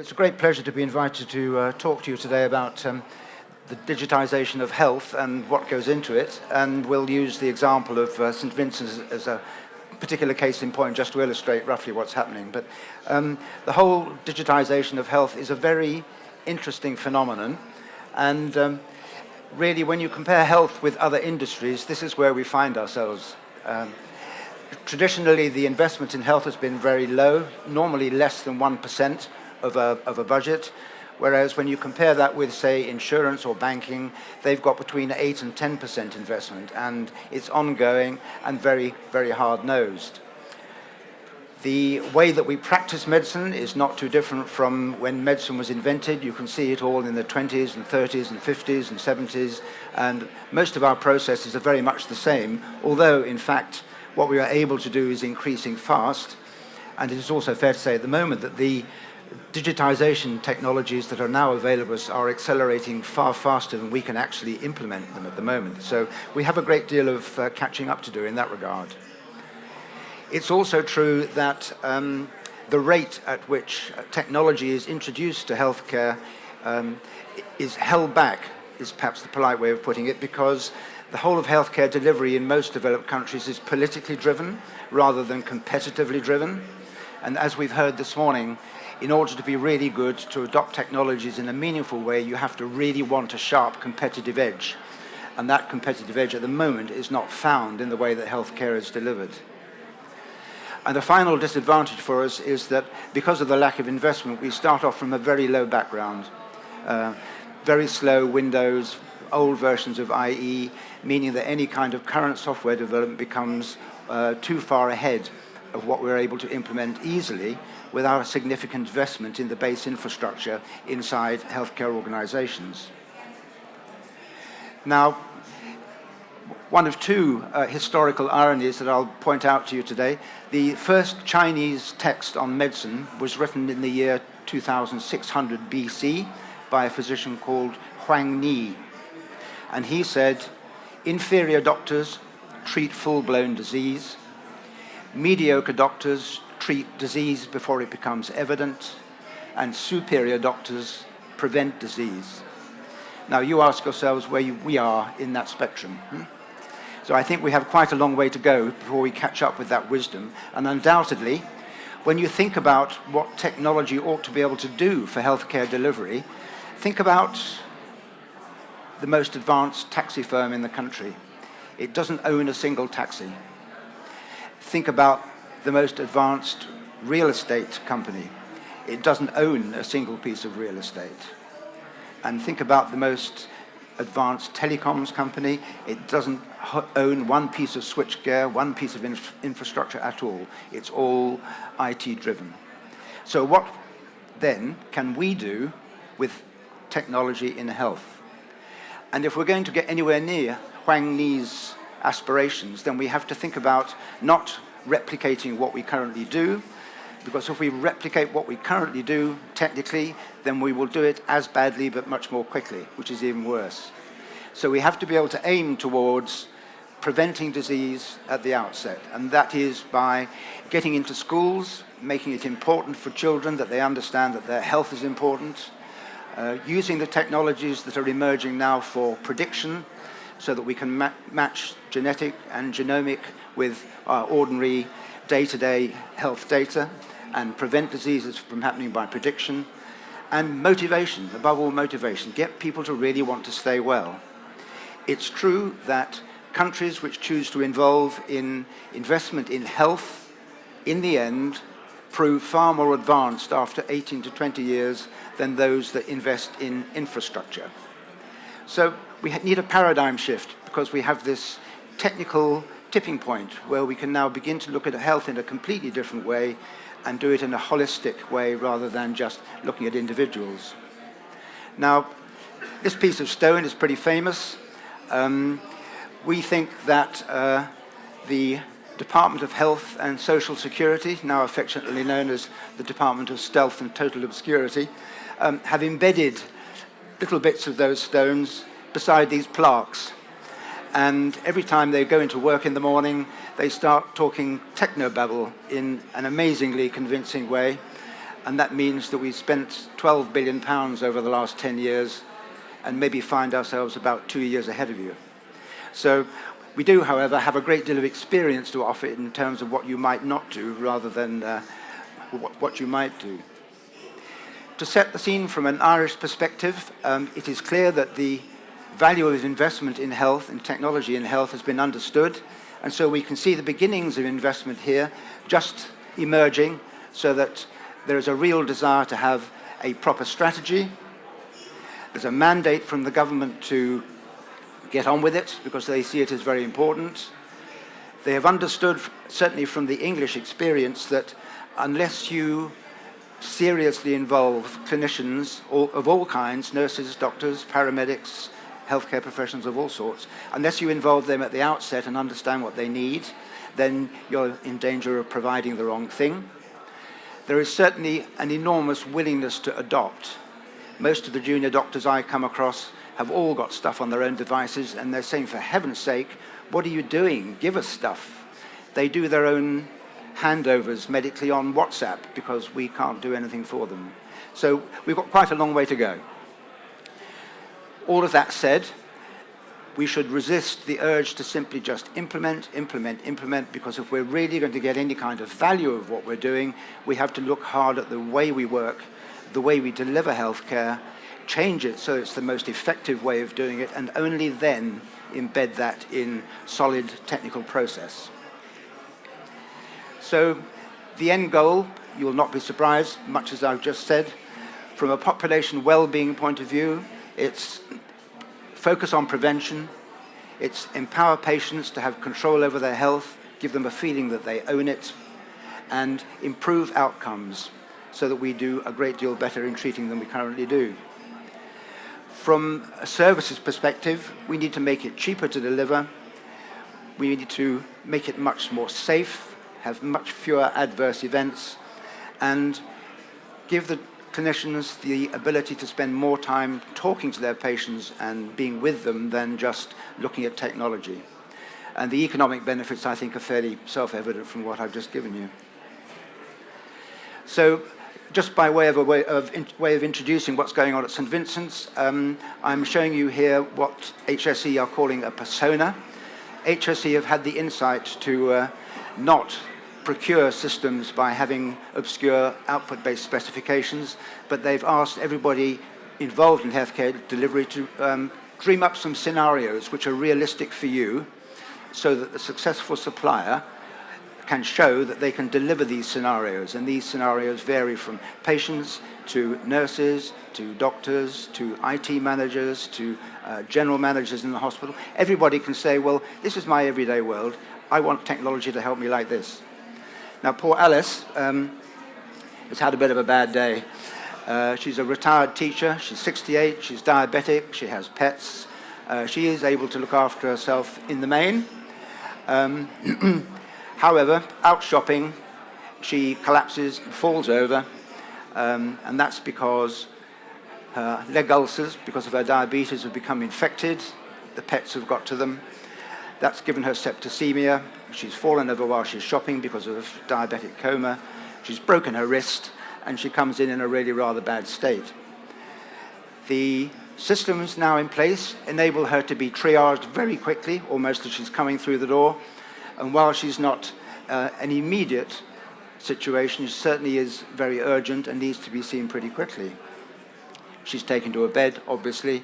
It's a great pleasure to be invited to talk to you today about the digitization of health and what goes into it, and we'll use the example of St. Vincent's as a particular case in point just to illustrate roughly what's happening. But the whole digitization of health is a very interesting phenomenon, and really when you compare health with other industries, this is where we find ourselves. Traditionally, the investment in health has been very low, normally less than 1% of a budget, whereas when you compare that with, say, insurance or banking, they've got between 8 and 10% investment, and it's ongoing and very, very hard-nosed. The way that we practice medicine is not too different from when medicine was invented. You can see it all in the 20s and 30s and 50s and 70s, and most of our processes are very much the same, although, in fact, what we are able to do is increasing fast, and it is also fair to say at the moment that the digitization technologies that are now available are accelerating far faster than we can actually implement them at the moment. So we have a great deal of catching up to do in that regard. It's also true that the rate at which technology is introduced to healthcare is held back, is perhaps the polite way of putting it, because the whole of healthcare delivery in most developed countries is politically driven rather than competitively driven. And as we've heard this morning, in order to be really good, to adopt technologies in a meaningful way, you have to really want a sharp competitive edge. And that competitive edge at the moment is not found in the way that healthcare is delivered. And the final disadvantage for us is that because of the lack of investment, we start off from a very low background. Very slow Windows, old versions of IE, meaning that any kind of current software development becomes too far ahead of what we're able to implement easily without a significant investment in the base infrastructure inside healthcare organizations. Now, one of two historical ironies that I'll point out to you today. The first Chinese text on medicine was written in the year 2600 BC by a physician called Huang Ni. And he said, inferior doctors treat full-blown disease, mediocre doctors treat disease before it becomes evident, and superior doctors prevent disease. Now you ask yourselves where we are in that spectrum. So I think we have quite a long way to go before we catch up with that wisdom. And undoubtedly, when you think about what technology ought to be able to do for healthcare delivery, think about the most advanced taxi firm in the country. It doesn't own a single taxi. Think about the most advanced real estate company. It doesn't own a single piece of real estate. And think about the most advanced telecoms company. It doesn't own one piece of switchgear, one piece of infrastructure at all. It's all IT driven. So what then can we do with technology in health? And if we're going to get anywhere near Huang Ni's aspirations, then we have to think about not replicating what we currently do, because if we replicate what we currently do technically, then we will do it as badly but much more quickly, which is even worse. So we have to be able to aim towards preventing disease at the outset, and that is by getting into schools, making it important for children that they understand that their health is important, using the technologies that are emerging now for prediction, so that we can match genetic and genomic with our ordinary day-to-day health data and prevent diseases from happening by prediction. And motivation, above all motivation, get people to really want to stay well. It's true that countries which choose to involve in investment in health, in the end, prove far more advanced after 18 to 20 years than those that invest in infrastructure. So we need a paradigm shift because we have this technical tipping point where we can now begin to look at health in a completely different way and do it in a holistic way rather than just looking at individuals. Now, this piece of stone is pretty famous. We think that the Department of Health and Social Security, now affectionately known as the Department of Stealth and Total Obscurity, have embedded little bits of those stones beside these plaques. And every time they go into work in the morning, they start talking Technobabble in an amazingly convincing way. and that means that we've spent £12 billion over the last 10 years and maybe find ourselves about 2 years ahead of you. So we do, however, have a great deal of experience to offer in terms of what you might not do rather than what you might do. To set the scene from an Irish perspective, it is clear that the value of investment in health and technology in health has been understood, and so we can see the beginnings of investment here just emerging, so that there is a real desire to have a proper strategy. There's a mandate from the government to get on with it because they see it as very important. They have understood, certainly from the English experience, that unless you seriously involve clinicians of all kinds, nurses, doctors, paramedics, healthcare professionals of all sorts, unless you involve them at the outset and understand what they need, then you're in danger of providing the wrong thing. There is certainly an enormous willingness to adopt. Most of the junior doctors I come across have all got stuff on their own devices, and they're saying, for heaven's sake, what are you doing? Give us stuff. They do their own handovers medically on WhatsApp because we can't do anything for them. So we've got quite a long way to go. All of that said, we should resist the urge to simply just implement, because if we're really going to get any kind of value of what we're doing, we have to look hard at the way we work, the way we deliver healthcare, change it so it's the most effective way of doing it, and only then embed that in solid technical process. So the end goal, you will not be surprised, much as I've just said, from a population well-being point of view, it's focus on prevention, it's empower patients to have control over their health, give them a feeling that they own it, and improve outcomes so that we do a great deal better in treating than we currently do. From a services perspective, we need to make it cheaper to deliver, we need to make it much more safe, have much fewer adverse events, and give the clinicians the ability to spend more time talking to their patients and being with them than just looking at technology. And the economic benefits, I think, are fairly self-evident from what I've just given you. So, just by way of introducing what's going on at St. Vincent's, I'm showing you here what HSE are calling a persona. HSE have had the insight to not procure systems by having obscure output-based specifications, but they've asked everybody involved in healthcare delivery to dream up some scenarios which are realistic for you, so that the successful supplier can show that they can deliver these scenarios. And these scenarios vary from patients to nurses to doctors to IT managers to general managers in the hospital. Everybody can say, well, this is my everyday world. I want technology to help me like this. Now, poor Alice has had a bit of a bad day. She's a retired teacher. She's 68. She's diabetic. She has pets. She is able to look after herself in the main. However, out shopping, she collapses, falls over, and that's because her leg ulcers, because of her diabetes, have become infected. The pets have got to them. That's given her septicemia. She's fallen over while she's shopping because of diabetic coma. She's broken her wrist, and she comes in a really rather bad state. The systems now in place enable her to be triaged very quickly, almost as she's coming through the door. And while she's not an immediate situation, she certainly is very urgent and needs to be seen pretty quickly. She's taken to a bed, obviously,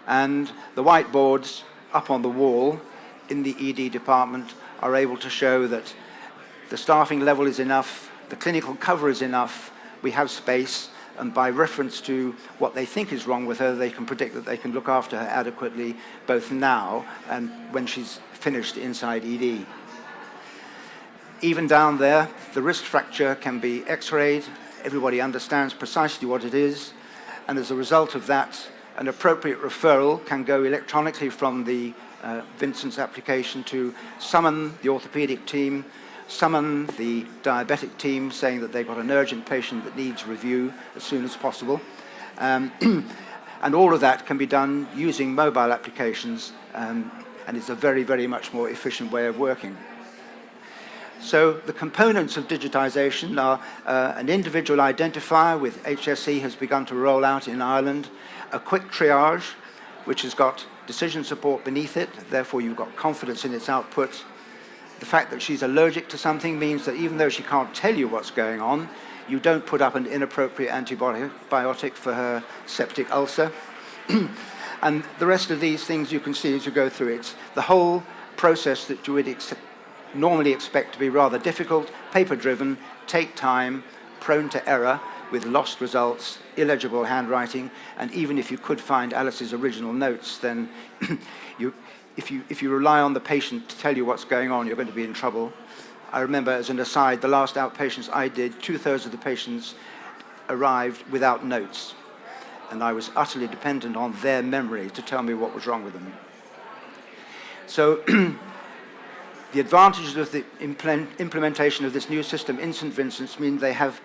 and the whiteboards up on the wall in the ED department are able to show that the staffing level is enough, the clinical cover is enough, we have space, and by reference to what they think is wrong with her, they can predict that they can look after her adequately, both now and when she's finished inside ED. Even down there, the wrist fracture can be x-rayed, everybody understands precisely what it is, and as a result of that, an appropriate referral can go electronically from the Vincent's application to summon the orthopedic team, summon the diabetic team saying that they've got an urgent patient that needs review as soon as possible. And all of that can be done using mobile applications, and it's a very, very much more efficient way of working. So the components of digitization are an individual identifier, with HSE has begun to roll out in Ireland, a quick triage, which has got decision support beneath it, therefore you've got confidence in its output. The fact that she's allergic to something means that even though she can't tell you what's going on, you don't put up an inappropriate antibiotic for her septic ulcer. And the rest of these things you can see as you go through it. The whole process that you would normally expect to be rather difficult, paper-driven, take time, prone to error, with lost results, illegible handwriting, and even if you could find Alice's original notes, then if you rely on the patient to tell you what's going on, you're going to be in trouble. I remember, as an aside, the last outpatients I did, 2/3 of the patients arrived without notes, and I was utterly dependent on their memory to tell me what was wrong with them. So the advantages of the implementation of this new system in St. Vincent's mean they have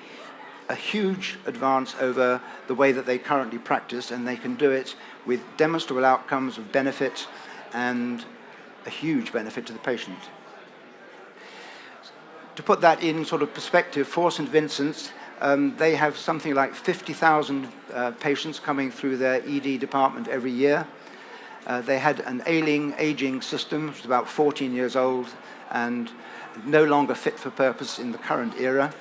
a huge advance over the way that they currently practice, and they can do it with demonstrable outcomes of benefit and a huge benefit to the patient. To put that in sort of perspective, for St. Vincent's, they have something like 50,000 patients coming through their ED department every year. They had an aging system, which was about 14 years old and no longer fit for purpose in the current era.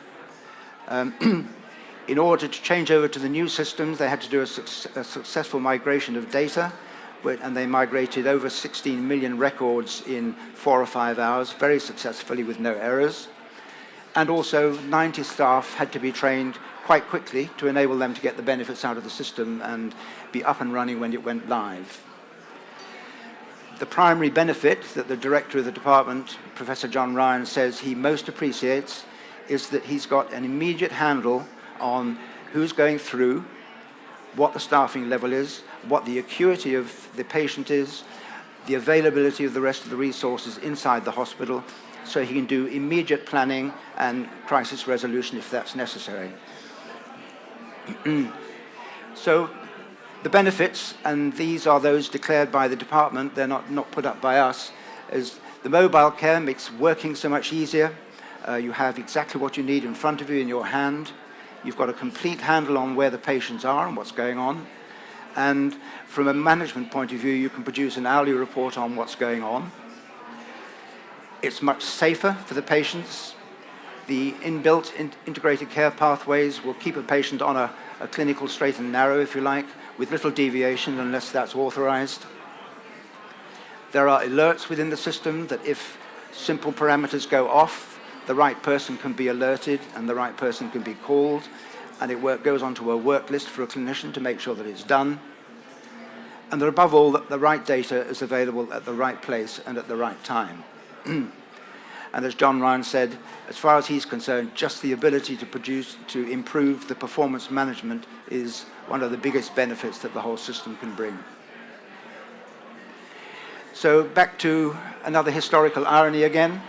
In order to change over to the new systems, they had to do a successful migration of data, and they migrated over 16 million records in 4 or 5 hours, very successfully with no errors. And also 90 staff had to be trained quite quickly to enable them to get the benefits out of the system and be up and running when it went live. The primary benefit that the director of the department, Professor John Ryan, says he most appreciates is that he's got an immediate handle on who's going through, what the staffing level is, what the acuity of the patient is, the availability of the rest of the resources inside the hospital, so he can do immediate planning and crisis resolution if that's necessary. So the benefits, and these are those declared by the department, they're not put up by us, is the mobile care makes working so much easier. You have exactly what you need in front of you in your hand. You've got a complete handle on where the patients are and what's going on. And from a management point of view, you can produce an hourly report on what's going on. It's much safer for the patients. The inbuilt integrated care pathways will keep a patient on a clinical straight and narrow, if you like, with little deviation unless that's authorized. There are alerts within the system that if simple parameters go off, the right person can be alerted and the right person can be called, and it goes onto a work list for a clinician to make sure that it's done. And that above all, that the right data is available at the right place and at the right time. And as John Ryan said, as far as he's concerned, just the ability to improve the performance management is one of the biggest benefits that the whole system can bring. So back to another historical irony again.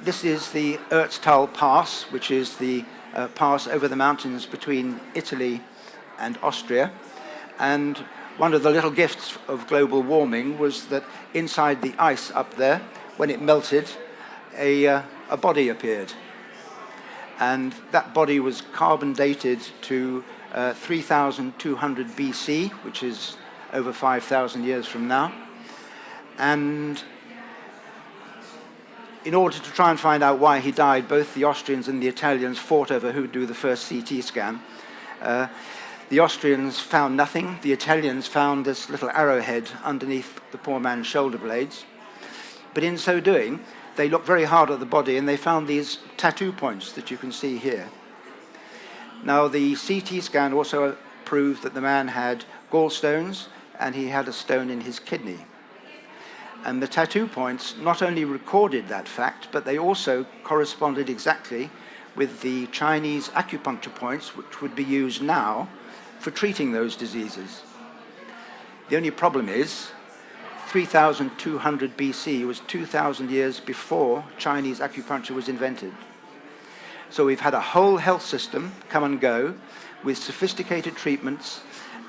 This is the Ötztal Pass, which is the pass over the mountains between Italy and Austria. And one of the little gifts of global warming was that inside the ice up there, when it melted, a body appeared. And that body was carbon dated to 3,200 BC, which is over 5,000 years from now. And in order to try and find out why he died, both the Austrians and the Italians fought over who would do the first CT scan. The Austrians found nothing. The Italians found this little arrowhead underneath the poor man's shoulder blades. But in so doing, they looked very hard at the body and they found these tattoo points that you can see here. Now, the CT scan also proved that the man had gallstones and he had a stone in his kidney. And the tattoo points not only recorded that fact, but they also corresponded exactly with the Chinese acupuncture points, which would be used now for treating those diseases. The only problem is 3,200 BC was 2,000 years before Chinese acupuncture was invented. So we've had a whole health system come and go with sophisticated treatments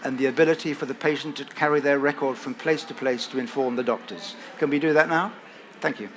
and the ability for the patient to carry their record from place to place to inform the doctors. Can we do that now? Thank you.